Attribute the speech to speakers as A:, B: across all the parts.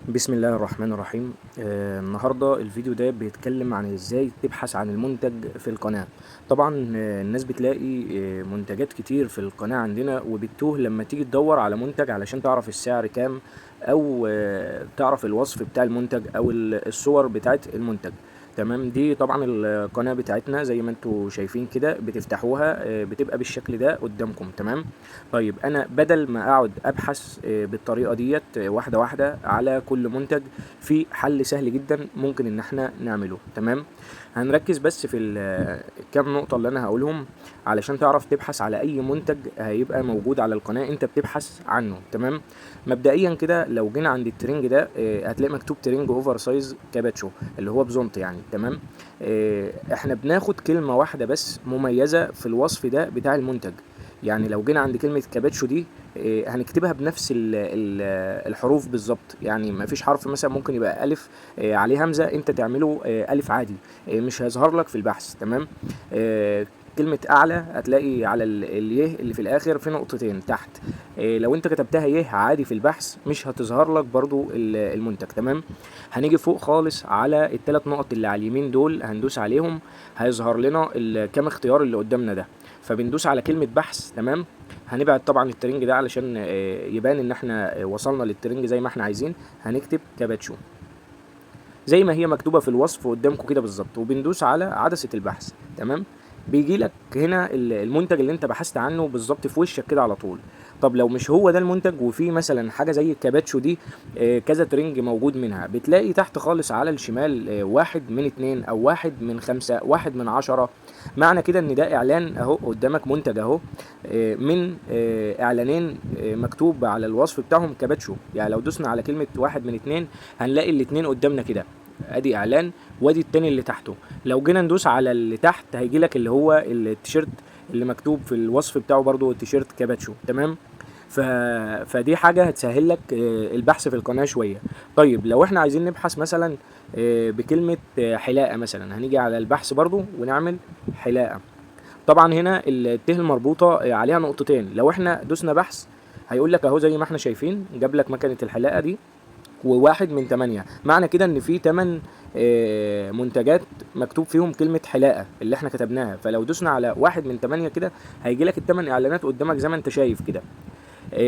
A: بسم الله الرحمن الرحيم. النهارده الفيديو ده بيتكلم عن ازاي تبحث عن المنتج في القناة. طبعا الناس بتلاقي منتجات كتير في القناة عندنا وبتتوه لما تيجي تدور على منتج علشان تعرف السعر كام، او تعرف الوصف بتاع المنتج او الصور بتاعت المنتج. تمام، دي طبعا القناة بتاعتنا زي ما انتوا شايفين كده بتفتحوها، بتبقى بالشكل ده قدامكم. تمام، طيب انا بدل ما اقعد ابحث بالطريقه ديت واحده واحده على كل منتج، في حل سهل جدا ممكن ان احنا نعمله. تمام، هنركز بس في الكام نقطه اللي انا هقولهم علشان تعرف تبحث على اي منتج هيبقى موجود على القناه انت بتبحث عنه. تمام، مبدئيا كده لو جينا عند الترنج ده هتلاقي مكتوب ترنج اوفر سايز كاباتشو اللي هو بزونت يعني. تمام، احنا بناخد كلمه واحده بس مميزه في الوصف ده بتاع المنتج. يعني لو جينا عند كلمة كاباتشو دي هنكتبها بنفس الحروف بالظبط. يعني مفيش حرف مثلا ممكن يبقى ألف عليه همزة انت تعمله ألف عادي، مش هيظهر لك في البحث. تمام، كلمة أعلى هتلاقي على اليه اللي في الآخر في نقطتين تحت، لو انت كتبتها يه عادي في البحث مش هتظهر لك برضو المنتج. تمام، هنيجي فوق خالص على الثلاث نقط اللي على اليمين دول هندوس عليهم، هيظهر لنا الكام اختيار اللي قدامنا ده، فبندوس على كلمة بحث. تمام، هنبعد طبعا الترنج ده علشان يبان ان احنا وصلنا للترنج زي ما احنا عايزين. هنكتب كاباتشو زي ما هي مكتوبة في الوصف قدامكم كده بالظبط، وبندوس على عدسة البحث. تمام، بيجي لك هنا المنتج اللي انت بحثت عنه بالظبط في وشك كده على طول. طب لو مش هو ده المنتج وفي مثلا حاجة زي الكاباتشو دي كذا ترنج موجود منها، بتلاقي تحت خالص على الشمال 1 من 2 أو 1 من 5 1 من 10. معنى كده ان ده اعلان اهو قدامك، منتج اهو من اعلانين مكتوب على الوصف بتاعهم كاباتشو. يعني لو دوسنا على كلمة 1 من 2 هنلاقي الاتنين قدامنا كده، ادي اعلان وادي التاني اللي تحته. لو جينا ندوس على اللي تحت هيجي لك اللي هو التيشيرت اللي مكتوب في الوصف بتاعه برضو تيشيرت كاباتشو. تمام، فدي حاجة هتسهل لك البحث في القناة شوية. طيب لو احنا عايزين نبحث مثلا بكلمة حلاقة مثلا، هنيجي على البحث برضو ونعمل حلاقة. طبعا هنا الته المربوطة عليها نقطتين، لو احنا دوسنا بحث هيقول لك اهو زي ما احنا شايفين جاب لك مكنة الحلاقة دي و1 من 8. معنى كده ان في 8 منتجات مكتوب فيهم كلمة حلاقة اللي احنا كتبناها. فلو دوسنا على 1 من 8 كده هيجي لك ال8 اعلانات قدامك زي ما انت شايف كده.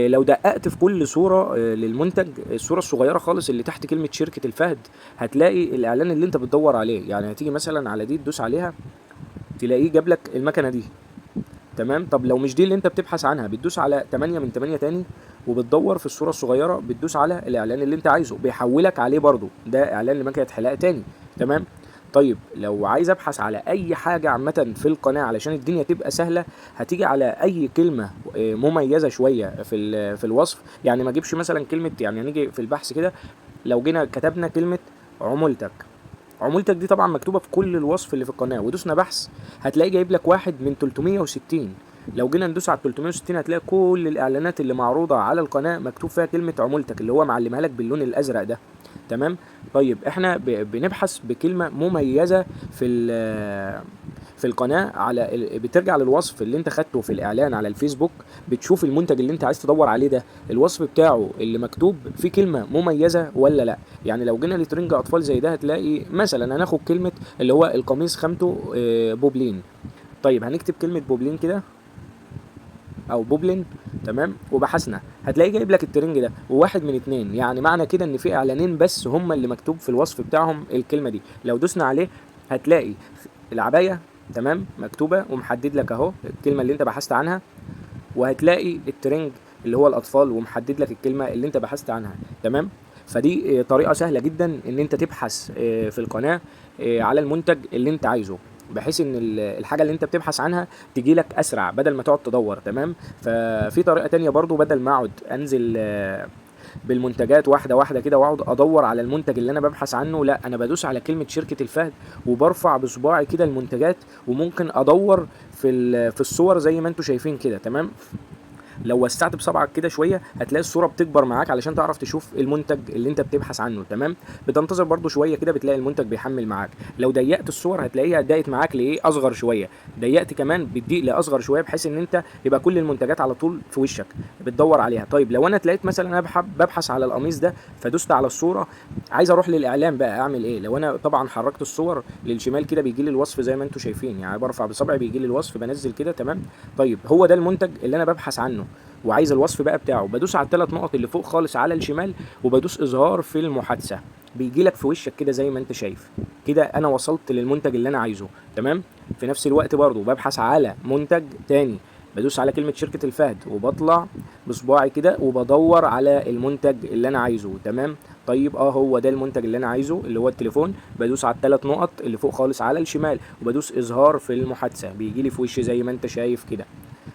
A: لو دققت في كل صورة للمنتج، الصورة الصغيرة خالص اللي تحت كلمة شركة الفهد، هتلاقي الاعلان اللي انت بتدور عليه. يعني هتيجي مثلا على دي تدوس عليها تلاقيه جاب لك المكنة دي. تمام، طب لو مش دي اللي انت بتبحث عنها بتدوس على 8 من 8 تاني وبتدور في الصورة الصغيرة، بتدوس على الإعلان اللي انت عايزه بيحولك عليه برضو، ده إعلان لمكنة حلاقة تاني. تمام، طيب لو عايز ابحث على اي حاجة عامة في القناة علشان الدنيا تبقى سهلة، هتيجي على اي كلمة مميزة شوية في الوصف. يعني ما اجيبش مثلا كلمة، يعني هنيجي في البحث كده لو جينا كتبنا كلمة عمولتك. عمولتك دي طبعا مكتوبة في كل الوصف اللي في القناة، ودوسنا بحث هتلاقي جايب لك 1 من 360. لو جينا ندوس على 360 هتلاقي كل الاعلانات اللي معروضة على القناة مكتوب فيها كلمة عمولتك اللي هو معلمها لك باللون الازرق ده. تمام، طيب احنا بنبحث بكلمة مميزة في القناة على بترجع للوصف اللي انت خدته في الاعلان على الفيسبوك، بتشوف المنتج اللي انت عايز تدور عليه ده الوصف بتاعه اللي مكتوب فيه كلمة مميزة ولا لا. يعني لو جينا لترنج اطفال زي ده هتلاقي مثلا هناخد كلمة اللي هو القميص خامته بوبلين. طيب هنكتب كلمة بوبلين كده او بوبلين. تمام، وبحثنا هتلاقي جايب لك الترنج ده و1 من 2. يعني معنى كده ان في اعلانين بس هم اللي مكتوب في الوصف بتاعهم الكلمة دي. لو دوسنا عليه هتلاقي العباية تمام مكتوبة ومحدد لك اهو الكلمة اللي انت بحثت عنها، وهتلاقي الترنج اللي هو الاطفال ومحدد لك الكلمة اللي انت بحثت عنها. تمام، فدي طريقة سهلة جدا ان انت تبحث في القناة على المنتج اللي انت عايزه، بحيث ان الحاجة اللي انت بتبحث عنها تجي لك اسرع بدل ما تقعد تدور. تمام، ففي طريقة تانية برضو بدل ما اقعد انزل بالمنتجات واحدة واحدة كده واقعد ادور على المنتج اللي انا ببحث عنه، لا انا بدوس على كلمة شركة الفهد وبرفع بصباعي كده المنتجات وممكن ادور في الصور زي ما انتم شايفين كده. تمام، لو وسعت بصبعك كده شويه هتلاقي الصوره بتكبر معاك علشان تعرف تشوف المنتج اللي انت بتبحث عنه. تمام. بتنتظر برده شويه كده بتلاقي المنتج بيحمل معاك. لو ضيقت الصور هتلاقيها ضاقت معاك لايه، اصغر شويه. ضيقت كمان بتضيق لاصغر شويه بحيث ان انت يبقى كل المنتجات على طول في وشك بتدور عليها. طيب لو انا تلاقيت مثلا انا ببحث على القميص ده فدوست على الصوره، عايز اروح للاعلان بقى، اعمل ايه؟ لو انا طبعا حركت الصور للشمال كده بيجي لي الوصف زي ما انتم شايفين، يعني برفع بصبعي بيجي لي الوصف، بنزل كده. تمام. طيب هو ده المنتج اللي انا ببحث عنه وعايز الوصف بقى بتاعه، بدوس على الثلاث نقط اللي فوق خالص على الشمال وبدوس اظهار في المحادثه، بيجي لك في وشك كده زي ما انت شايف كده. انا وصلت للمنتج اللي انا عايزه. تمام. في نفس الوقت برضو ببحث على منتج تاني، بدوس على كلمة شركة الفهد وبطلع بصباعي كده وبدور على المنتج اللي انا عايزه. تمام. طيب هو ده المنتج اللي انا عايزه اللي هو التليفون، بدوس على الثلاث نقط اللي فوق خالص على الشمال وبدوس اظهار في المحادثة، بيجي لي في وشي زي ما انت شايف كده.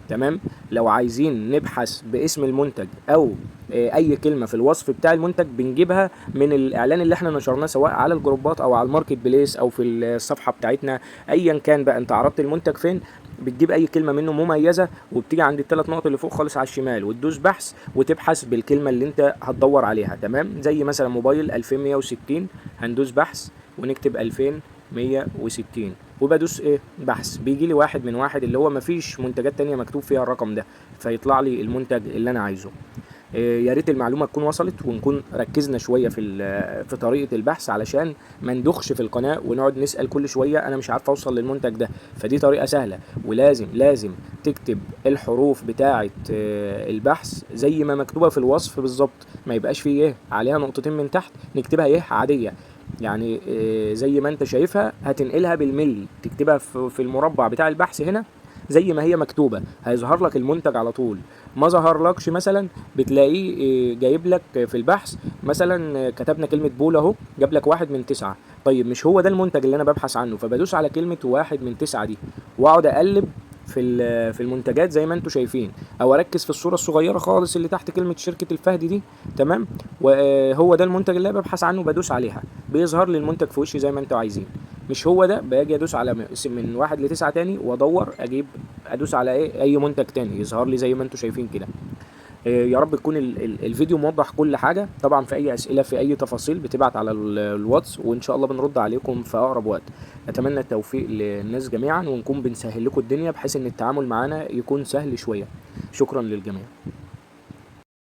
A: تمام. لو عايزين نبحث باسم المنتج او اي كلمه في الوصف بتاع المنتج بنجيبها من الاعلان اللي احنا نشرناه سواء على الجروبات او على الماركت بليس او في الصفحه بتاعتنا، ايا كان بقى انت عرضت المنتج فين، بتجيب اي كلمه منه مميزه وبتيجي عند الثلاث نقط اللي فوق خالص على الشمال وتدوس بحث وتبحث بالكلمه اللي انت هتدور عليها. تمام. زي مثلا موبايل 2160 هندوس بحث ونكتب 2160 وبدوس ايه بحث، بيجي لي واحد من واحد اللي هو مفيش منتجات تانية مكتوب فيها الرقم ده، فيطلع لي المنتج اللي انا عايزه. يا ريت المعلومه تكون وصلت ونكون ركزنا شويه في طريقه البحث علشان ما ندخش في القناه ونقعد نسال كل شويه انا مش عارف اوصل للمنتج ده. فدي طريقه سهله، ولازم تكتب الحروف بتاعه البحث زي ما مكتوبه في الوصف بالظبط، ما يبقاش فيه ايه عليها نقطتين من تحت نكتبها ايه عاديه، يعني زي ما انت شايفها هتنقلها بالملي، تكتبها في المربع بتاع البحث هنا زي ما هي مكتوبة، هيظهر لك المنتج على طول. ما ظهر لكش مثلا بتلاقيه جايب لك في البحث مثلا كتبنا كلمة بول اهو جاب لك 1/9. طيب مش هو ده المنتج اللي انا ببحث عنه، فبدوس على كلمة 1/9 دي واقعد اقلب في المنتجات زي ما انتم شايفين، او اركز في الصوره الصغيره خالص اللي تحت كلمه شركه الفهد دي. تمام. وهو ده المنتج اللي انا ببحث عنه، بدوس عليها بيظهر لي المنتج في وشي زي ما انتم عايزين. مش هو ده باجي ادوس على من 1 ل 9 تاني وادور اجيب ادوس على اي منتج تاني يظهر لي زي ما انتم شايفين كده. يا رب تكون الفيديو موضح كل حاجة. طبعا في اي اسئلة في اي تفاصيل بتبعت على الواتس وان شاء الله بنرد عليكم في اقرب وقت. اتمنى التوفيق للناس جميعا ونكون بنسهل لكم الدنيا بحيث ان التعامل معانا يكون سهل شوية. شكرا للجميع.